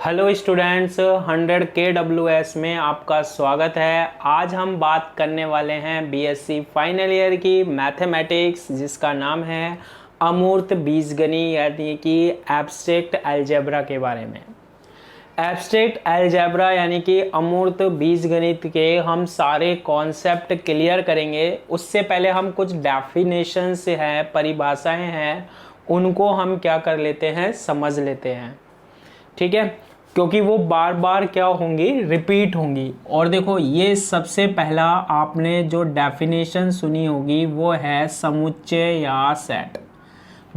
Hello students, 100 KWS में आपका स्वागत है। आज हम बात करने वाले हैं बीएससी फाइनल ईयर की मैथमेटिक्स, जिसका नाम है अमूर्त बीजगणित यानी कि एब्स्ट्रैक्ट अलजेब्रा के बारे में। एब्स्ट्रैक्ट अलजेब्रा यानी कि अमूर्त बीजगणित के हम सारे कॉन्सेप्ट क्लियर करेंगे। उससे पहले हम कुछ डेफिनेशंस हैं, परिभाषाएं हैं, उनको हम क्या कर लेते हैं, समझ लेते हैं। ठीक है, क्योंकि वो बार बार क्या होंगी, रिपीट होंगी। और देखो, ये सबसे पहला आपने जो डेफिनेशन सुनी होगी वो है समुच्चय या सेट।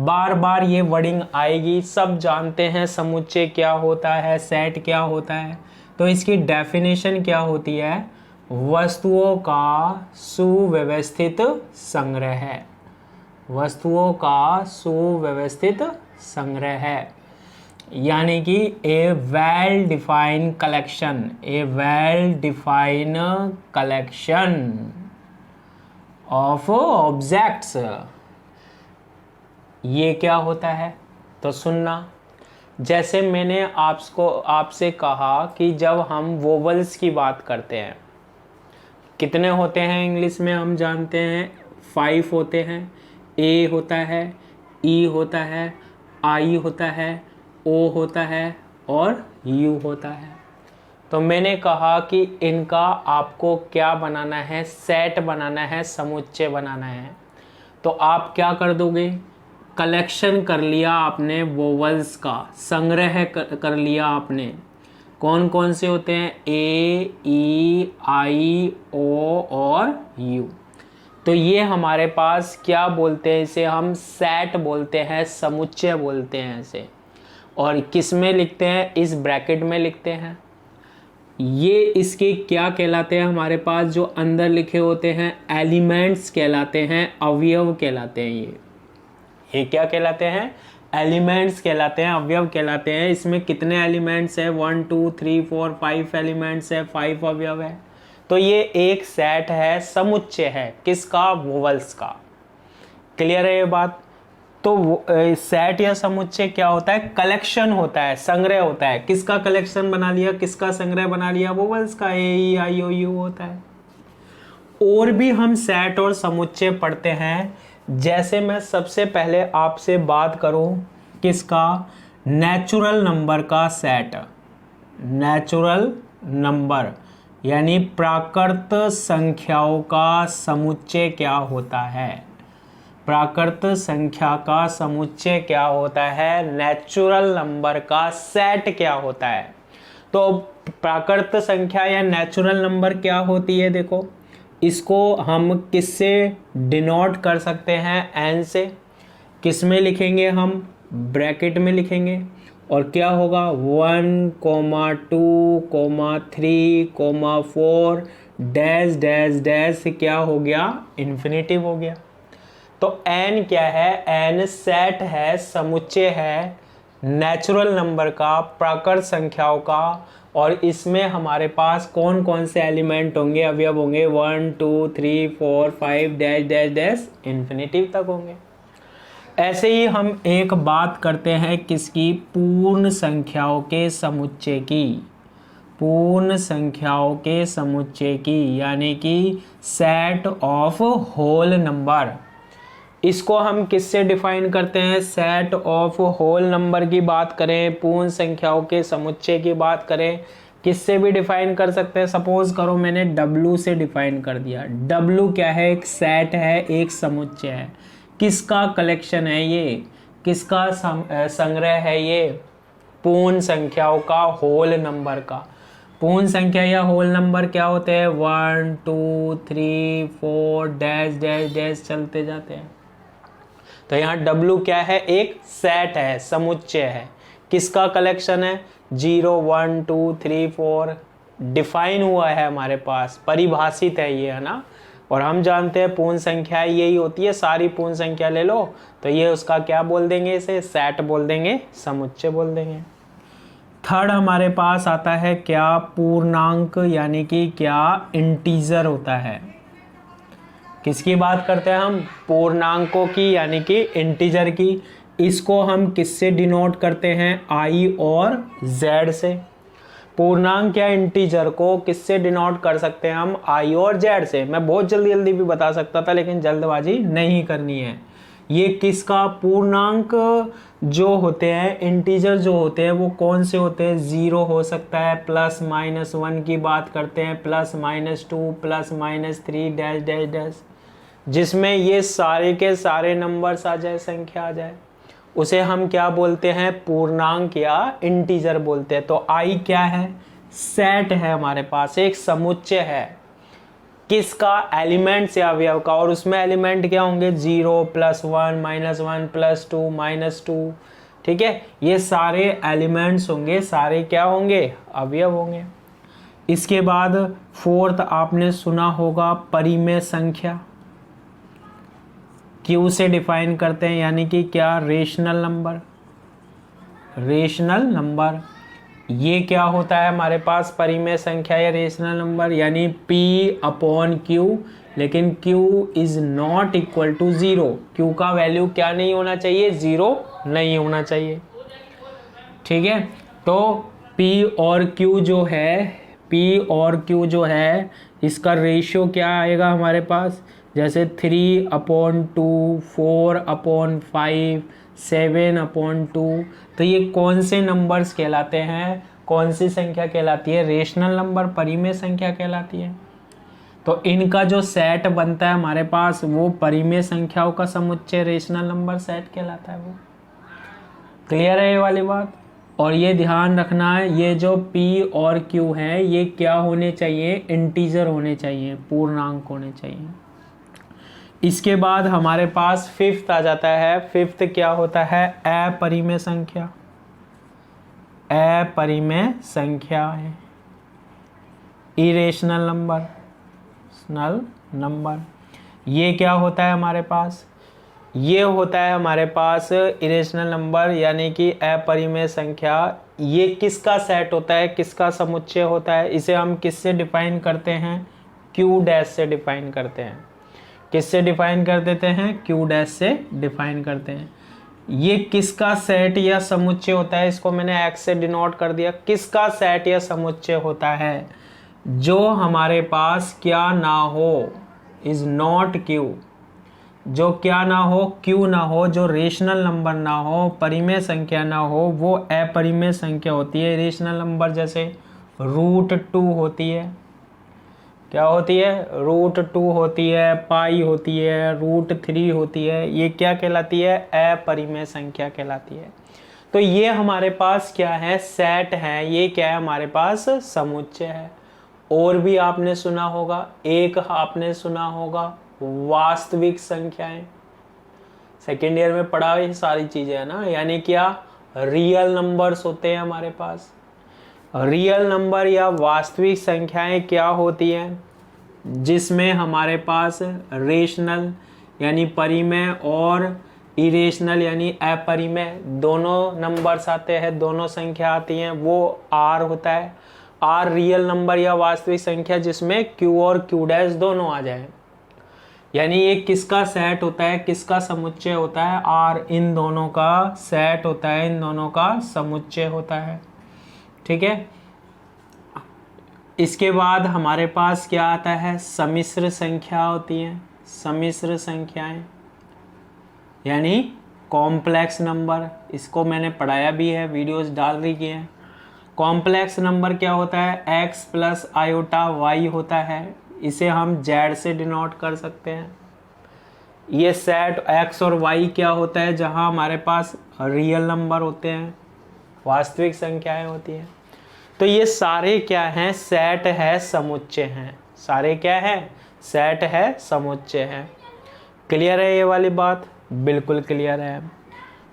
बार बार ये वर्डिंग आएगी, सब जानते हैं समुच्चय क्या होता है, सेट क्या होता है। तो इसकी डेफिनेशन क्या होती है? वस्तुओं का सुव्यवस्थित संग्रह है। वस्तुओं का सुव्यवस्थित संग्रह है, यानी कि a well defined collection, a well defined collection of objects. ये क्या होता है? तो सुनना, जैसे मैंने आपसे कहा कि जब हम वोवल्स की बात करते हैं, कितने होते हैं इंग्लिश में हम जानते हैं, 5 होते हैं। ए होता है, ई होता है, आई होता है, ओ होता है और यू होता है। तो मैंने कहा कि इनका आपको क्या बनाना है, सेट बनाना है, समुच्चय बनाना है। तो आप क्या कर दोगे? कलेक्शन कर लिया आपने, वोवल्स का संग्रह कर लिया आपने। कौन कौन से होते हैं? ए, ई, आई, ओ और यू। तो ये हमारे पास क्या बोलते हैं, इसे हम सेट बोलते हैं, समुच्चय बोलते हैं इसे। और किस में लिखते हैं? इस ब्रैकेट में लिखते हैं। ये इसके क्या कहलाते हैं? हमारे पास जो अंदर लिखे होते हैं एलिमेंट्स कहलाते हैं, अवयव कहलाते हैं। ये क्या कहलाते हैं? एलिमेंट्स कहलाते हैं, अवयव कहलाते हैं। इसमें कितने एलिमेंट्स है? 1 2 3 4 5 एलिमेंट्स है, 5 अवयव है। तो ये एक सेट है, समुच्चय है। किसका? वोवल्स का। क्लियर है ये बात? तो सेट या समुच्चय क्या होता है? कलेक्शन होता है, संग्रह होता है। किसका कलेक्शन बना लिया, किसका संग्रह बना लिया? वोवल्स का, ए, ई, आई, ओ, यू होता है। और भी हम सेट और समुच्चय पढ़ते हैं। जैसे मैं सबसे पहले आपसे बात करूं किसका? नेचुरल नंबर का सेट। नेचुरल नंबर यानी प्राकृत संख्याओं का समुच्चय क्या होता है? प्राकृत संख्या का समुच्चय क्या होता है? नेचुरल नंबर का सेट क्या होता है? तो प्राकृत संख्या या नेचुरल नंबर क्या होती है? देखो, इसको हम किससे डिनोट कर सकते हैं? एन से। किस में लिखेंगे हम? ब्रैकेट में लिखेंगे। और क्या होगा? 1, 2, 3, 4 डैश डैश डैश क्या हो गया? इन्फिनिटिव हो गया। तो n क्या है? n सेट है, समुच्चय है नेचुरल नंबर का, प्राकृत संख्याओं का। और इसमें हमारे पास कौन कौन से एलिमेंट होंगे, अवयव होंगे? 1 2 3 4 5 डैश डैश डैश इन्फिनिटिव तक होंगे। ऐसे ही हम एक बात करते हैं किसकी? पूर्ण संख्याओं के समुच्चय की। पूर्ण संख्याओं के समुच्चय की, यानी कि सेट ऑफ होल नंबर। इसको हम किससे डिफाइन करते हैं? सेट ऑफ होल नंबर की बात करें, पूर्ण संख्याओं के समुच्चय की बात करें, किससे भी डिफाइन कर सकते हैं। सपोज करो मैंने W से डिफाइन कर दिया। W क्या है? एक सेट है, एक समुच्चय है। किसका कलेक्शन है ये? किसका संग्रह है ये? पूर्ण संख्याओं का, होल नंबर का। पूर्ण संख्या या होल नंबर क्या होते हैं? 1 2 3 4 डैश डैश डैश चलते जाते हैं। तो यहाँ W क्या है? एक सेट है, समुच्चय है। किसका कलेक्शन है? 0 1 2 3 4 डिफाइन हुआ है हमारे पास, परिभाषित है ये, है ना। और हम जानते हैं पूर्ण संख्या यही होती है, सारी पूर्ण संख्या ले लो तो ये उसका क्या बोल देंगे? इसे सेट बोल देंगे, समुच्चय बोल देंगे। थर्ड हमारे पास आता है क्या? पूर्णांक, यानी कि क्या? इंटीजर होता है। किसकी बात करते हैं हम? पूर्णांकों की, यानी कि इंटीजर की। इसको हम किससे डिनोट करते हैं, आई और जेड से। पूर्णांक या इंटीजर को किससे डिनोट कर सकते हैं हम, आई और जेड से। मैं बहुत जल्दी जल्दी भी बता सकता था लेकिन जल्दबाजी नहीं करनी है। ये किसका, पूर्णांक जो होते हैं, इंटीजर जो होते हैं वो कौन से होते हैं, 0 हो सकता है, +-1 की बात करते हैं, +-2 +-3 डैश डैश डैश, जिसमें ये सारे के सारे नंबर्स आ जाए, संख्या आ जाए, उसे हम क्या बोलते हैं, पूर्णांक या इंटीजर बोलते हैं। तो आई क्या है, सेट है हमारे पास, एक समुच्चय है किसका, एलिमेंट्स या अवयव का, और उसमें एलिमेंट क्या होंगे, 0 +1 -1 +2 -2, ठीक है, ये सारे एलिमेंट्स होंगे, सारे क्या होंगे, अवयव होंगे। इसके बाद फोर्थ आपने सुना होगा परिमेय संख्या, क्यू से डिफाइन करते हैं, यानी कि क्या, रेशनल नंबर। रेशनल नंबर ये क्या होता है हमारे पास, परिमेय संख्या या रेशनल नंबर, यानी P/Q, लेकिन Q is not equal to 0। Q का वैल्यू क्या नहीं होना चाहिए, 0 नहीं होना चाहिए, ठीक है। तो P और Q जो है, P और Q जो है, इसका रेशियो क्या आएगा हमारे पास, जैसे 3/2, 4/5, 7/2। तो ये कौन से नंबर्स कहलाते हैं, कौन सी संख्या कहलाती है, रेशनल नंबर, परिमेय संख्या कहलाती है। तो इनका जो सेट बनता है हमारे पास, वो परिमेय संख्याओं का समुच्चय रेशनल नंबर सेट कहलाता है। वो क्लियर है ये वाली बात। और ये ध्यान रखना है, ये जो P और Q है ये क्या होने चाहिए, इंटीजर होने चाहिए, पूर्णांक होने चाहिए। इसके बाद हमारे पास फिफ्थ आ जाता है। फिफ्थ क्या होता है, अपरिमेय संख्या। अपरिमेय संख्या है इरेशनल नंबर, नंबर। ये क्या होता है हमारे पास, ये होता है हमारे पास इरेशनल नंबर, यानी कि अपरिमेय संख्या। ये किसका सेट होता है, किसका समुच्चय होता है, इसे हम किससे डिफाइन करते हैं, Q' से डिफाइन करते हैं। किससे डिफाइन कर देते हैं, Q' से डिफाइन करते हैं। ये किसका सेट या समुच्चय होता है, इसको मैंने X से डिनोट कर दिया। किसका सेट या समुच्चय होता है, जो हमारे पास क्या ना हो, इज नॉट Q, जो क्या ना हो, Q ना हो, जो रेशनल नंबर ना हो, परिमेय संख्या ना हो, वो अपरिमेय संख्या होती है। रेशनल नंबर जैसे √2 होती है, क्या होती है, √2 होती है, पाई होती है, √3 होती है, ये क्या कहलाती है, अपरिमेय संख्या कहलाती है। तो ये हमारे पास क्या है, सेट है, ये क्या है हमारे पास, समुच्चय है। और भी आपने सुना होगा, एक आपने सुना होगा वास्तविक संख्याएं, सेकेंड ईयर में पढ़ा ये सारी चीजें है ना, यानी क्या, रियल नंबर्स होते हैं हमारे पास। रियल नंबर या वास्तविक संख्याएं क्या होती हैं, जिसमें हमारे पास रेशनल यानी परिमेय और इरेशनल यानी अपरिमेय दोनों नंबर्स आते हैं, दोनों संख्या आती हैं। वो R होता है, R रियल नंबर या वास्तविक संख्या जिसमें Q और Q' दोनों आ जाए। यानी ये किसका सेट होता है, किसका समुच्चय होता है, R इन दोनों का सेट होता है, इन दोनों का समुच्चय होता है, ठीक है। इसके बाद हमारे पास क्या आता है, सम्मिश्र संख्या होती है। सम्मिश्र संख्याएं यानी कॉम्प्लेक्स नंबर, इसको मैंने पढ़ाया भी है, वीडियोस डाल रही हैं। कॉम्प्लेक्स नंबर क्या होता है, x + i y होता है, इसे हम z से डिनोट कर सकते हैं। ये सेट x और y क्या होता है, जहां हमारे पास रियल नंबर होते हैं, वास्तविक संख्याएं होती हैं। तो ये सारे क्या हैं, सेट है, समुच्चय हैं। सारे क्या है, सेट है, समुच्चय है। क्लियर है ये वाली बात, बिल्कुल क्लियर है,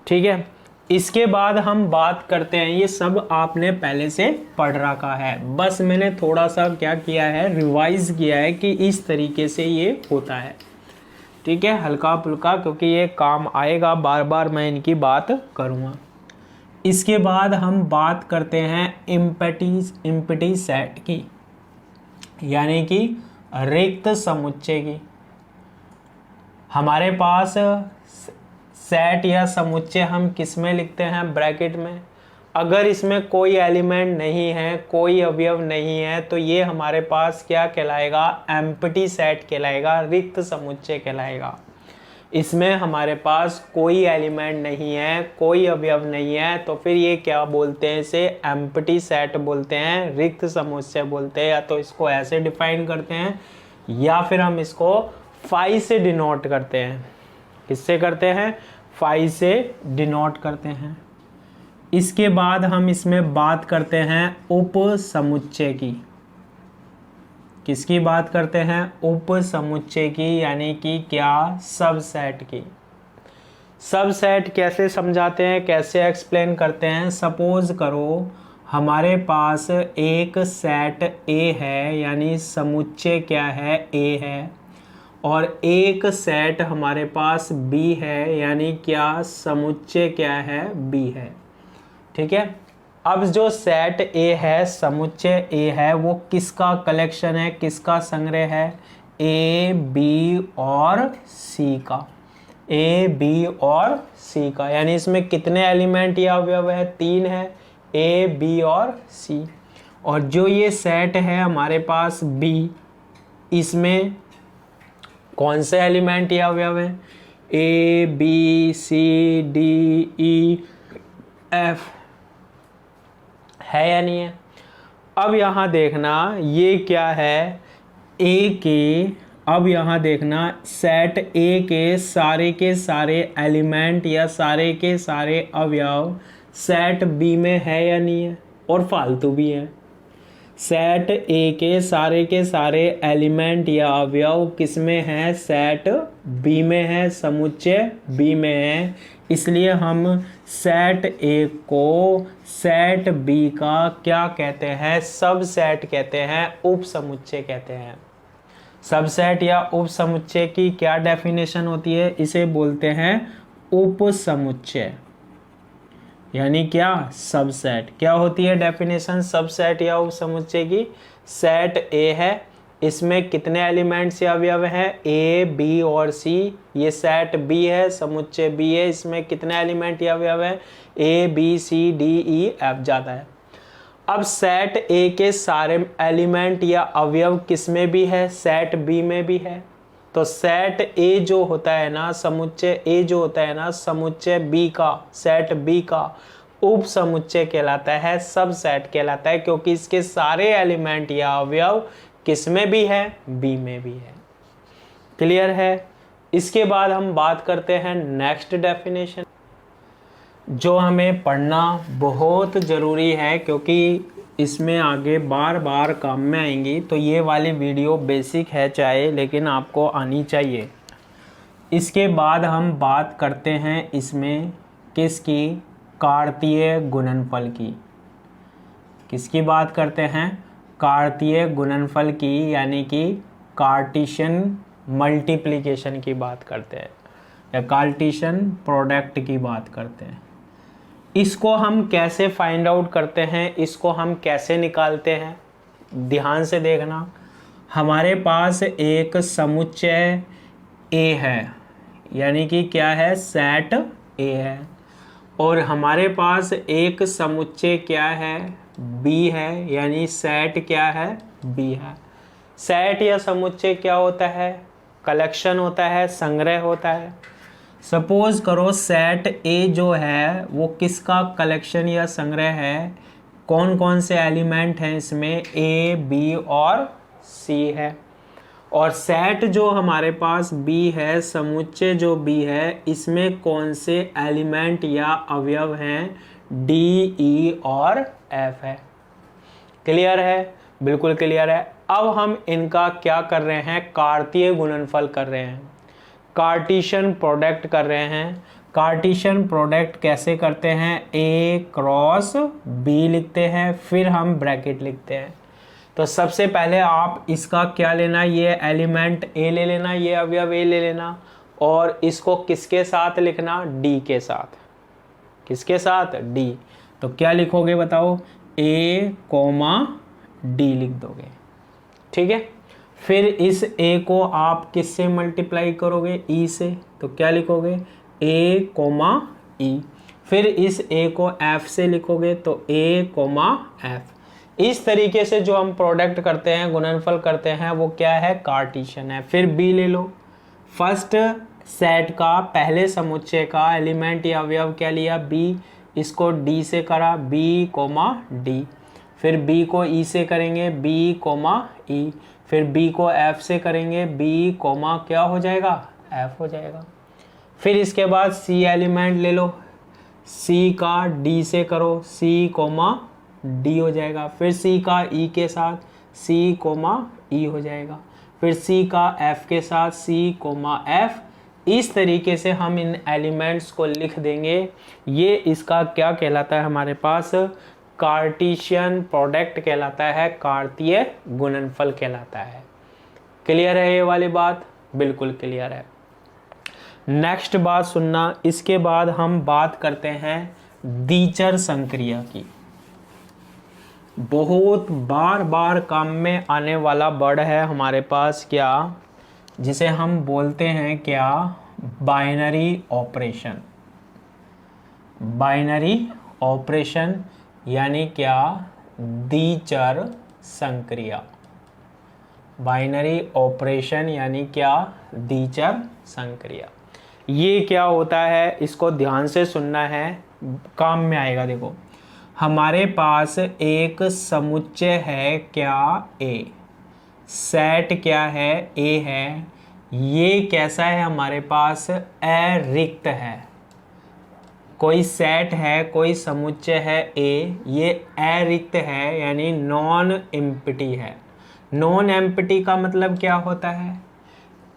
ठीक है। इसके बाद हम बात करते हैं, ये सब आपने पहले से पढ़ रखा है, बस मैंने थोड़ा सा क्या किया है, रिवाइज किया है कि इस तरीके से ये होता है, ठीक है, हल्का फुल्का, क्योंकि ये काम आएगा, बार बार मैं इनकी बात करूँगा। इसके बाद हम बात करते हैं इम्पटी सेट की, यानी कि रिक्त समुच्चय की। हमारे पास सेट या समुच्चय हम किस में लिखते हैं, ब्रैकेट में। अगर इसमें कोई एलिमेंट नहीं है, कोई अवयव नहीं है, तो ये हमारे पास क्या कहलाएगा, एम्प्टी सेट कहलाएगा, रिक्त समुच्चय कहलाएगा। इसमें हमारे पास कोई एलिमेंट नहीं है, कोई अवयव नहीं है, तो फिर ये क्या बोलते हैं, इसे एम्प्टी सेट बोलते हैं, रिक्त समुच्चय बोलते हैं। या तो इसको ऐसे डिफाइन करते हैं या फिर हम इसको फाई से डिनोट करते हैं। किससे करते हैं, फाई से डिनोट करते हैं। इसके बाद हम इसमें बात करते हैं उप समुच्चय की। किसकी बात करते हैं, उप समुच्चय की, यानी कि क्या, सबसेट की। सबसेट कैसे समझाते हैं, कैसे एक्सप्लेन करते हैं। सपोज करो हमारे पास एक सेट ए है, यानी समुच्चय क्या है, ए है, और एक सेट हमारे पास बी है, यानी क्या, समुच्चय क्या है, बी है। ठीक है। अब जो सेट ए है, समुच्चय ए है, वो किसका कलेक्शन है, किसका संग्रह है, ए बी और सी का, ए बी और सी का। यानी इसमें कितने एलिमेंट या अवयव है, 3 है, ए बी और सी। और जो ये सेट है हमारे पास बी, इसमें कौन से एलिमेंट या अवयव है, A B C D E F, है या नहीं है। अब यहाँ देखना ये क्या है, ए के, अब यहाँ देखना सेट ए के सारे एलिमेंट या सारे के सारे अवयव सेट बी में है या नहीं है, और फालतू भी है। सेट ए के सारे एलिमेंट या अवयव किस में है, सेट बी में है, समुच्चय बी में है। इसलिए हम सेट ए को सेट बी का क्या कहते हैं, सबसेट कहते हैं, उप समुच्चय कहते हैं। सबसेट या उप समुच्चय की क्या डेफिनेशन होती है, इसे बोलते हैं उप समुच्चय, यानी क्या, सबसेट। क्या होती है डेफिनेशन सबसेट या उप समुच्चय की, सेट ए है, इसमें कितने एलिमेंट्स या अवयव हैं, ए बी और सी। ये सेट बी है, समुच्चय बी है, इसमें कितने एलिमेंट या अवयव हैं, A B C D E F जाता है। अब सेट ए के सारे एलिमेंट या अवयव किस में भी है, सेट बी में भी है। तो सेट ए जो होता है ना, समुच्चय ए जो होता है ना, समुच्चय बी का, सेट बी का उप समुच्चय कहलाता है, सबसेट कहलाता है, क्योंकि इसके सारे एलिमेंट या अवयव किस में भी है, बी में भी है। क्लियर है। इसके बाद हम बात करते हैं नेक्स्ट डेफिनेशन, जो हमें पढ़ना बहुत ज़रूरी है, क्योंकि इसमें आगे बार बार काम में आएंगी। तो ये वाली वीडियो बेसिक है चाहे, लेकिन आपको आनी चाहिए। इसके बाद हम बात करते हैं इसमें किसकी, कार्तीय गुणनफल की। किसकी बात करते हैं, कार्तीय गुणनफल की, यानी कि कार्टीशियन मल्टीप्लिकेशन की बात करते हैं, या कार्टीशियन प्रोडक्ट की बात करते हैं। इसको हम कैसे फाइंड आउट करते हैं, इसको हम कैसे निकालते हैं, ध्यान से देखना। हमारे पास एक समुच्चय ए है, यानी कि क्या है, सेट ए है, और हमारे पास एक समुच्चय क्या है, बी है, यानी सेट क्या है, बी है। सेट या समुच्चय क्या होता है, कलेक्शन होता है, संग्रह होता है। सपोज करो सेट ए जो है वो किसका कलेक्शन या संग्रह है, कौन कौन से एलिमेंट हैं इसमें, ए बी और सी है। और सेट जो हमारे पास बी है, समुच्चय जो बी है, इसमें कौन से एलिमेंट या अवयव हैं, डी ई और एफ है। क्लियर है, बिल्कुल क्लियर है। अब हम इनका क्या कर रहे हैं, कार्तीय गुणनफल कर रहे हैं, कार्टीशियन प्रोडक्ट कर रहे हैं। कार्टीशियन प्रोडक्ट कैसे करते हैं, ए क्रॉस बी लिखते हैं, फिर हम ब्रैकेट लिखते हैं। तो सबसे पहले आप इसका क्या लेना, ये एलिमेंट ए ले लेना, ये अवयव ए ले लेना, और इसको किसके साथ लिखना, डी के साथ। किसके साथ, डी। तो क्या लिखोगे बताओ, ए कोमा डी लिख दोगे। ठीक है। फिर इस ए को आप किससे मल्टीप्लाई करोगे, ई से। तो क्या लिखोगे, ए कोमा ई, फिर इस ए को एफ से लिखोगे तो ए कोमा एफ। इस तरीके से जो हम प्रोडक्ट करते हैं, गुणनफल करते हैं, वो क्या है, कार्टेशियन है। फिर बी ले लो, फर्स्ट सेट का पहले समुच्चय का एलिमेंट या अवयव क्या लिया, बी, इसको डी से करा, बी कोमा डी, फिर बी को ई से करेंगे, बी कोमा ई, फिर बी को एफ से करेंगे, बी कोमा क्या हो जाएगा, एफ हो जाएगा। फिर इसके बाद सी एलिमेंट ले लो, सी का डी से करो, सी कोमा डी हो जाएगा, फिर सी का ई के साथ सी कोमा ई हो जाएगा, फिर सी का एफ के साथ सी कोमा एफ। इस तरीके से हम इन एलिमेंट्स को लिख देंगे। ये इसका क्या कहलाता है, हमारे पास कार्टेशियन प्रोडक्ट कहलाता है, कार्तीय गुणनफल कहलाता है। क्लियर है ये वाली बात, बिल्कुल क्लियर है। नेक्स्ट बात सुनना, इसके बाद हम बात करते हैं द्विचर संक्रिया की। बहुत बार बार काम में आने वाला वर्ड है हमारे पास, क्या, जिसे हम बोलते हैं क्या, बाइनरी ऑपरेशन। बाइनरी ऑपरेशन यानी क्या, द्विचर संक्रिया। बाइनरी ऑपरेशन यानी क्या, द्विचर संक्रिया। ये क्या होता है, इसको ध्यान से सुनना है, काम में आएगा। देखो, हमारे पास एक समुच्चय है क्या, ए, सेट क्या है, ए है। ये कैसा है, हमारे पास अरिक्त है। कोई सेट है, कोई समुच्चय है ए, ये अरिक्त है, यानी नॉन एम्प्टी है। नॉन एम्प्टी का मतलब क्या होता है,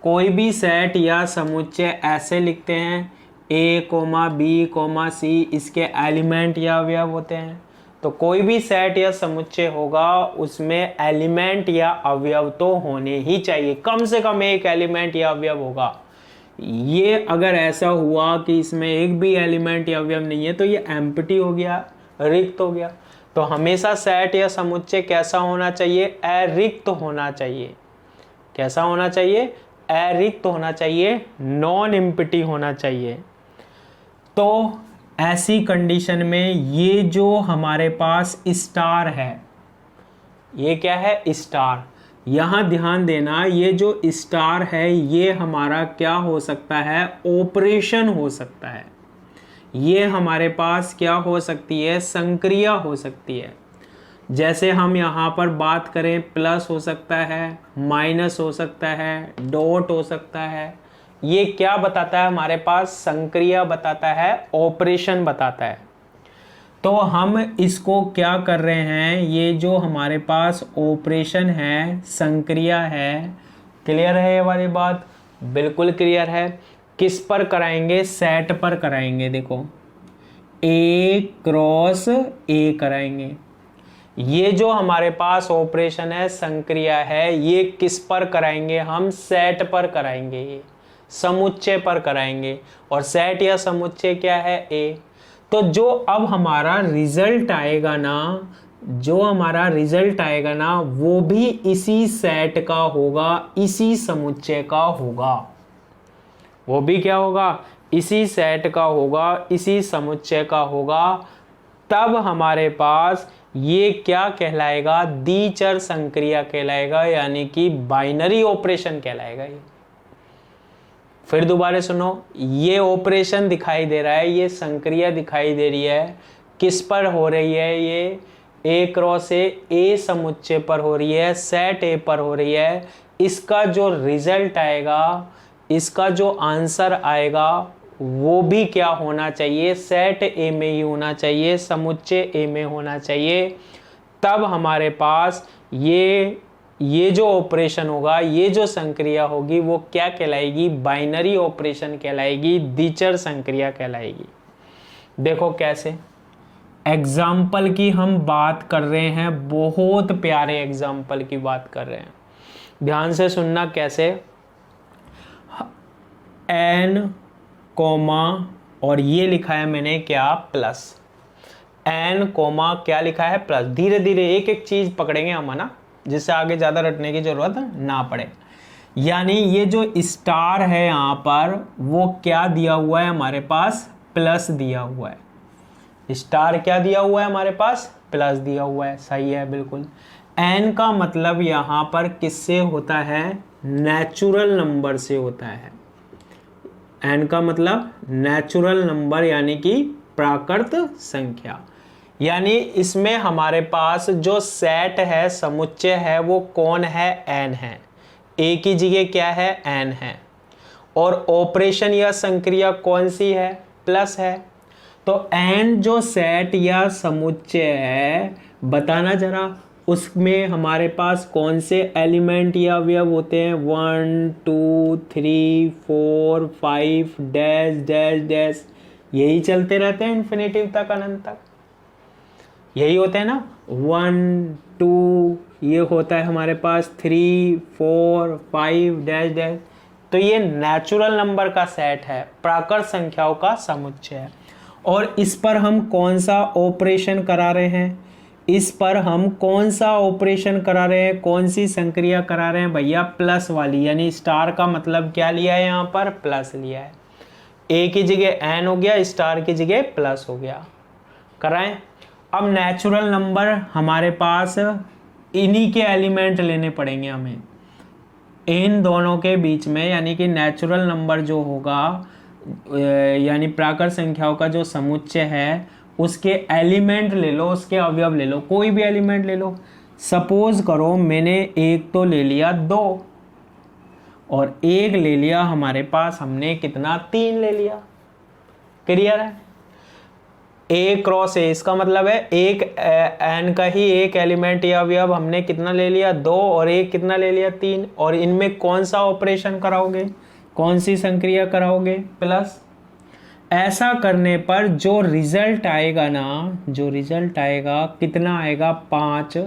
कोई भी सेट या समुच्चय ऐसे लिखते हैं, ए कोमा बी कोमा सी इसके एलिमेंट या अवयव होते हैं। तो कोई भी सेट या समुच्चय होगा उसमें एलिमेंट या अवयव तो होने ही चाहिए, कम से कम एक एलिमेंट या अवयव होगा। ये अगर ऐसा हुआ कि इसमें एक भी एलिमेंट या अवयव नहीं है तो ये एम्प्टी हो गया, रिक्त हो गया। तो हमेशा सेट या समुच्चय कैसा होना चाहिए, अरिक्त होना चाहिए। कैसा होना चाहिए, अरिक्त होना चाहिए, नॉन एम्प्टी होना चाहिए। तो ऐसी कंडीशन में ये जो हमारे पास स्टार है, ये क्या है, स्टार। यहां ध्यान देना, ये जो स्टार है ये हमारा क्या हो सकता है, ऑपरेशन हो सकता है। ये हमारे पास क्या हो सकती है, संक्रिया हो सकती है। जैसे हम यहाँ पर बात करें, प्लस हो सकता है, माइनस हो सकता है, डॉट हो सकता है। ये क्या बताता है, हमारे पास संक्रिया बताता है, ऑपरेशन बताता है। तो हम इसको क्या कर रहे हैं, ये जो हमारे पास ऑपरेशन है, संक्रिया है, क्लियर है ये वाली बात, बिल्कुल क्लियर है। किस पर कराएंगे, सेट पर कराएंगे। देखो, ए क्रॉस ए कराएंगे। ये जो हमारे पास ऑपरेशन है, संक्रिया है, ये किस पर कराएंगे, हम सेट पर कराएंगे, ये समुच्चय पर कराएंगे। और सेट या समुच्चय क्या है, ए। तो जो अब हमारा रिजल्ट आएगा ना, जो हमारा रिजल्ट आएगा ना, वो भी इसी सेट का होगा, इसी समुच्चय का होगा। वो भी क्या होगा, इसी सेट का होगा, इसी समुच्चय का होगा। तब हमारे पास ये क्या कहलाएगा, द्विचर संक्रिया कहलाएगा, यानी कि बाइनरी ऑपरेशन कहलाएगा ये। फिर दोबारा सुनो, ये ऑपरेशन दिखाई दे रहा है, ये संक्रिया दिखाई दे रही है, किस पर हो रही है, ये ए क्रॉस ए समुच्चय पर हो रही है, सेट ए पर हो रही है। इसका जो रिजल्ट आएगा, इसका जो आंसर आएगा, वो भी क्या होना चाहिए, सेट ए में ही होना चाहिए, समुच्चय ए में होना चाहिए। तब हमारे पास ये जो ऑपरेशन होगा, ये जो संक्रिया होगी, वो क्या कहलाएगी, बाइनरी ऑपरेशन कहलाएगी, द्विचर संक्रिया कहलाएगी। देखो कैसे, एग्जाम्पल की हम बात कर रहे हैं, बहुत प्यारे एग्जाम्पल की बात कर रहे हैं, ध्यान से सुनना। कैसे, एन कोमा, और ये लिखा है मैंने क्या, प्लस। एन कोमा क्या लिखा है, प्लस। धीरे धीरे एक एक चीज पकड़ेंगे हम, है ना, जिससे आगे ज्यादा रटने की जरूरत ना पड़े। यानी ये जो स्टार है यहाँ पर वो क्या दिया हुआ है हमारे पास, प्लस दिया हुआ है। स्टार क्या दिया हुआ है हमारे पास, प्लस दिया हुआ है, सही है बिल्कुल। एन का मतलब यहाँ पर किससे होता है, नेचुरल नंबर से होता है। एन का मतलब नेचुरल नंबर यानी कि प्राकृत संख्या। यानी इसमें हमारे पास जो सेट है, समुच्चय है, वो कौन है, एन है। ए की जगह क्या है, एन है। और ऑपरेशन या संक्रिया कौन सी है, प्लस है। तो एन जो सेट या समुच्चय है, बताना जरा उसमें हमारे पास कौन से एलिमेंट या अवयव होते हैं, 1 2 3 4 5 डैश डैश डैश, यही चलते रहते हैं इन्फिनेटिव तक, अनंत तक यही होते हैं ना। 1 2 ये होता है हमारे पास, 3 4 5 डैश डैश। तो ये नेचुरल नंबर का सेट है, प्राकृत संख्याओं का समुच्चय है। और इस पर हम कौन सा ऑपरेशन करा रहे हैं, इस पर हम कौन सा ऑपरेशन करा रहे हैं, कौन सी संक्रिया करा रहे हैं भैया, प्लस वाली। यानी स्टार का मतलब क्या लिया है यहाँ पर, प्लस लिया है। ए की जगह एन हो गया, स्टार की जगह प्लस हो गया, कराएं। अब नेचुरल नंबर हमारे पास इन्हीं के एलिमेंट लेने पड़ेंगे हमें इन दोनों के बीच में। यानी कि नेचुरल नंबर जो होगा यानी प्राकृत संख्याओं का जो समुच्चय है, उसके एलिमेंट ले लो, उसके अवयव ले लो, कोई भी एलिमेंट ले लो। सपोज करो मैंने एक तो ले लिया 2 और एक ले लिया हमारे पास हमने कितना, 3 ले लिया। क्लियर है। ए क्रॉस ए, इसका मतलब है एक एन का ही एक एलिमेंट या अवयव हमने कितना ले लिया, 2, और एक कितना ले लिया, 3। और इनमें कौन सा ऑपरेशन कराओगे, कौन सी संक्रिया कराओगे, प्लस। ऐसा करने पर जो रिजल्ट आएगा ना, जो रिजल्ट आएगा कितना आएगा, 5।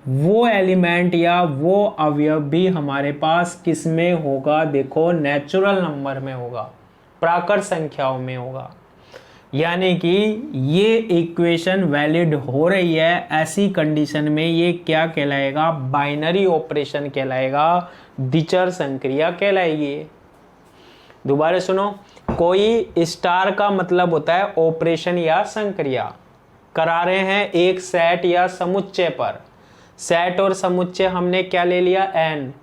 वो एलिमेंट या वो अवयव भी हमारे पास किस में होगा, देखो नेचुरल नंबर में होगा, प्राकृत संख्याओं में होगा। यानी कि ये इक्वेशन वैलिड हो रही है। ऐसी कंडीशन में ये क्या कहलाएगा, बाइनरी ऑपरेशन कहलाएगा, द्विचर संक्रिया कहलाएगी। दोबारा सुनो, कोई स्टार का मतलब होता है ऑपरेशन या संक्रिया करा रहे हैं एक सेट या समुच्चय पर। सेट और समुच्चय हमने क्या ले लिया, एन।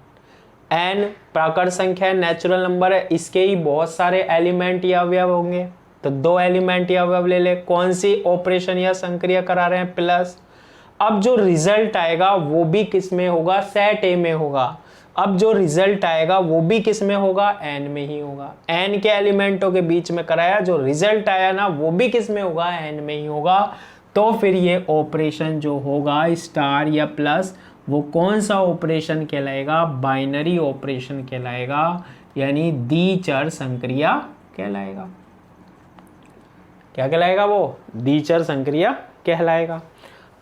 एन प्राकृत संख्या है, नेचुरल नंबर है, इसके ही बहुत सारे एलिमेंट या अवयव होंगे, तो 2 एलिमेंट या अवयव ले ले। कौन सी ऑपरेशन या संक्रिया करा रहे हैं, प्लस। अब जो रिजल्ट आएगा वो भी किस में होगा, सेट ए में होगा। अब जो रिजल्ट आएगा वो भी किस में होगा, एन में ही होगा। एन के एलिमेंटों के बीच में कराया, जो रिजल्ट आया ना वो भी किस में होगा, एन में ही होगा। तो फिर ये ऑपरेशन जो होगा स्टार या प्लस, वो कौन सा ऑपरेशन कहलाएगा, बाइनरी ऑपरेशन कहलाएगा, यानी द्विचर संक्रिया कहलाएगा। क्या कहलाएगा वो, द्विचर संक्रिया कहलाएगा।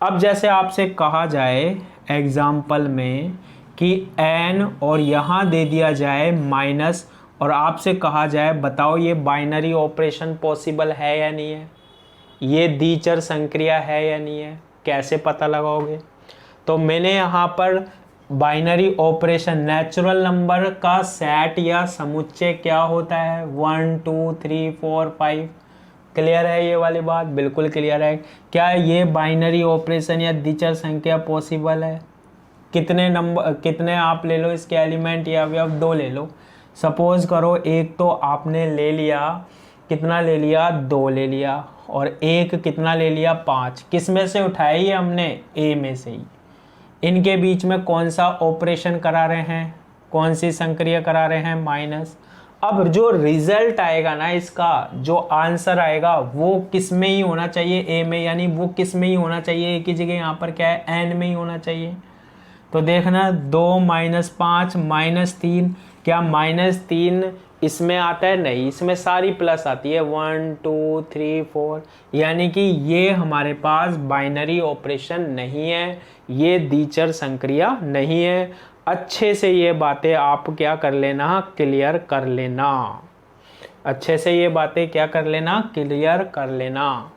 अब जैसे आपसे कहा जाए एग्जाम्पल में कि एन और यहाँ दे दिया जाए माइनस, और आपसे कहा जाए बताओ ये बाइनरी ऑपरेशन पॉसिबल है या नहीं है, ये द्विचर संक्रिया है या नहीं है, कैसे पता लगाओगे। तो मैंने यहाँ पर बाइनरी ऑपरेशन, नेचुरल नंबर का सेट या समुच्चय क्या होता है, 1 2 3 4 5। क्लियर है ये वाली बात, बिल्कुल क्लियर है। क्या ये बाइनरी ऑपरेशन या द्विचर संख्या पॉसिबल है, कितने नंबर, कितने आप ले लो इसके एलिमेंट या अवयव, 2 ले लो। सपोज करो एक तो आपने ले लिया, कितना ले लिया, 2 ले लिया, और एक कितना ले लिया, 5। किस में से उठाया ये हमने, ए में से ही। इनके बीच में कौन सा ऑपरेशन करा रहे हैं, कौन सी संक्रिया करा रहे हैं, माइनस। अब जो रिजल्ट आएगा ना, इसका जो आंसर आएगा वो किस में ही होना चाहिए, ए में, यानी वो किस में ही होना चाहिए, ए की जगह यहाँ पर क्या है, एन में ही होना चाहिए। तो देखना 2 - 5 -3, क्या -3 इसमें आता है, नहीं, इसमें सारी प्लस आती है, 1 2 3 4। यानी कि ये हमारे पास बाइनरी ऑपरेशन नहीं है, ये द्विचर संक्रिया नहीं है। अच्छे से ये बातें आप क्या कर लेना, क्लियर कर लेना। अच्छे से ये बातें क्या कर लेना, क्लियर कर लेना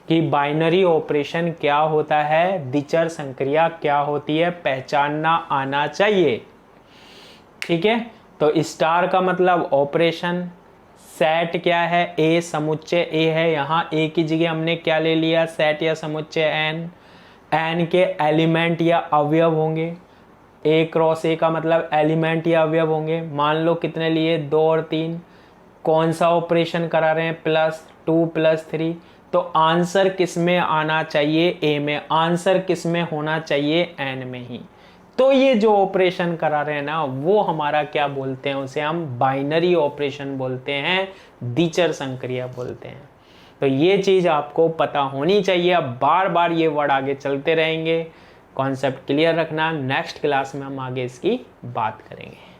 कि बाइनरी ऑपरेशन क्या होता है, द्विचर संक्रिया क्या होती है, पहचानना आना चाहिए। ठीक है। तो स्टार का मतलब ऑपरेशन, सेट क्या है, ए समुच्चय ए है, यहाँ ए की जगह हमने क्या ले लिया, सेट या समुच्चय एन। एन के एलिमेंट या अवयव होंगे, ए क्रॉस ए का मतलब एलिमेंट या अवयव होंगे। मान लो कितने लिए, 2 और 3। कौन सा ऑपरेशन करा रहे हैं, +2 +3। तो आंसर किस में आना चाहिए, ए में। आंसर किस में होना चाहिए, एन में ही। तो ये जो ऑपरेशन करा रहे हैं ना, वो हमारा क्या बोलते हैं, उसे हम बाइनरी ऑपरेशन बोलते हैं, द्विचर संक्रिया बोलते हैं। तो ये चीज आपको पता होनी चाहिए। अब बार बार ये वर्ड आगे चलते रहेंगे, कॉन्सेप्ट क्लियर रखना। नेक्स्ट क्लास में हम आगे इसकी बात करेंगे।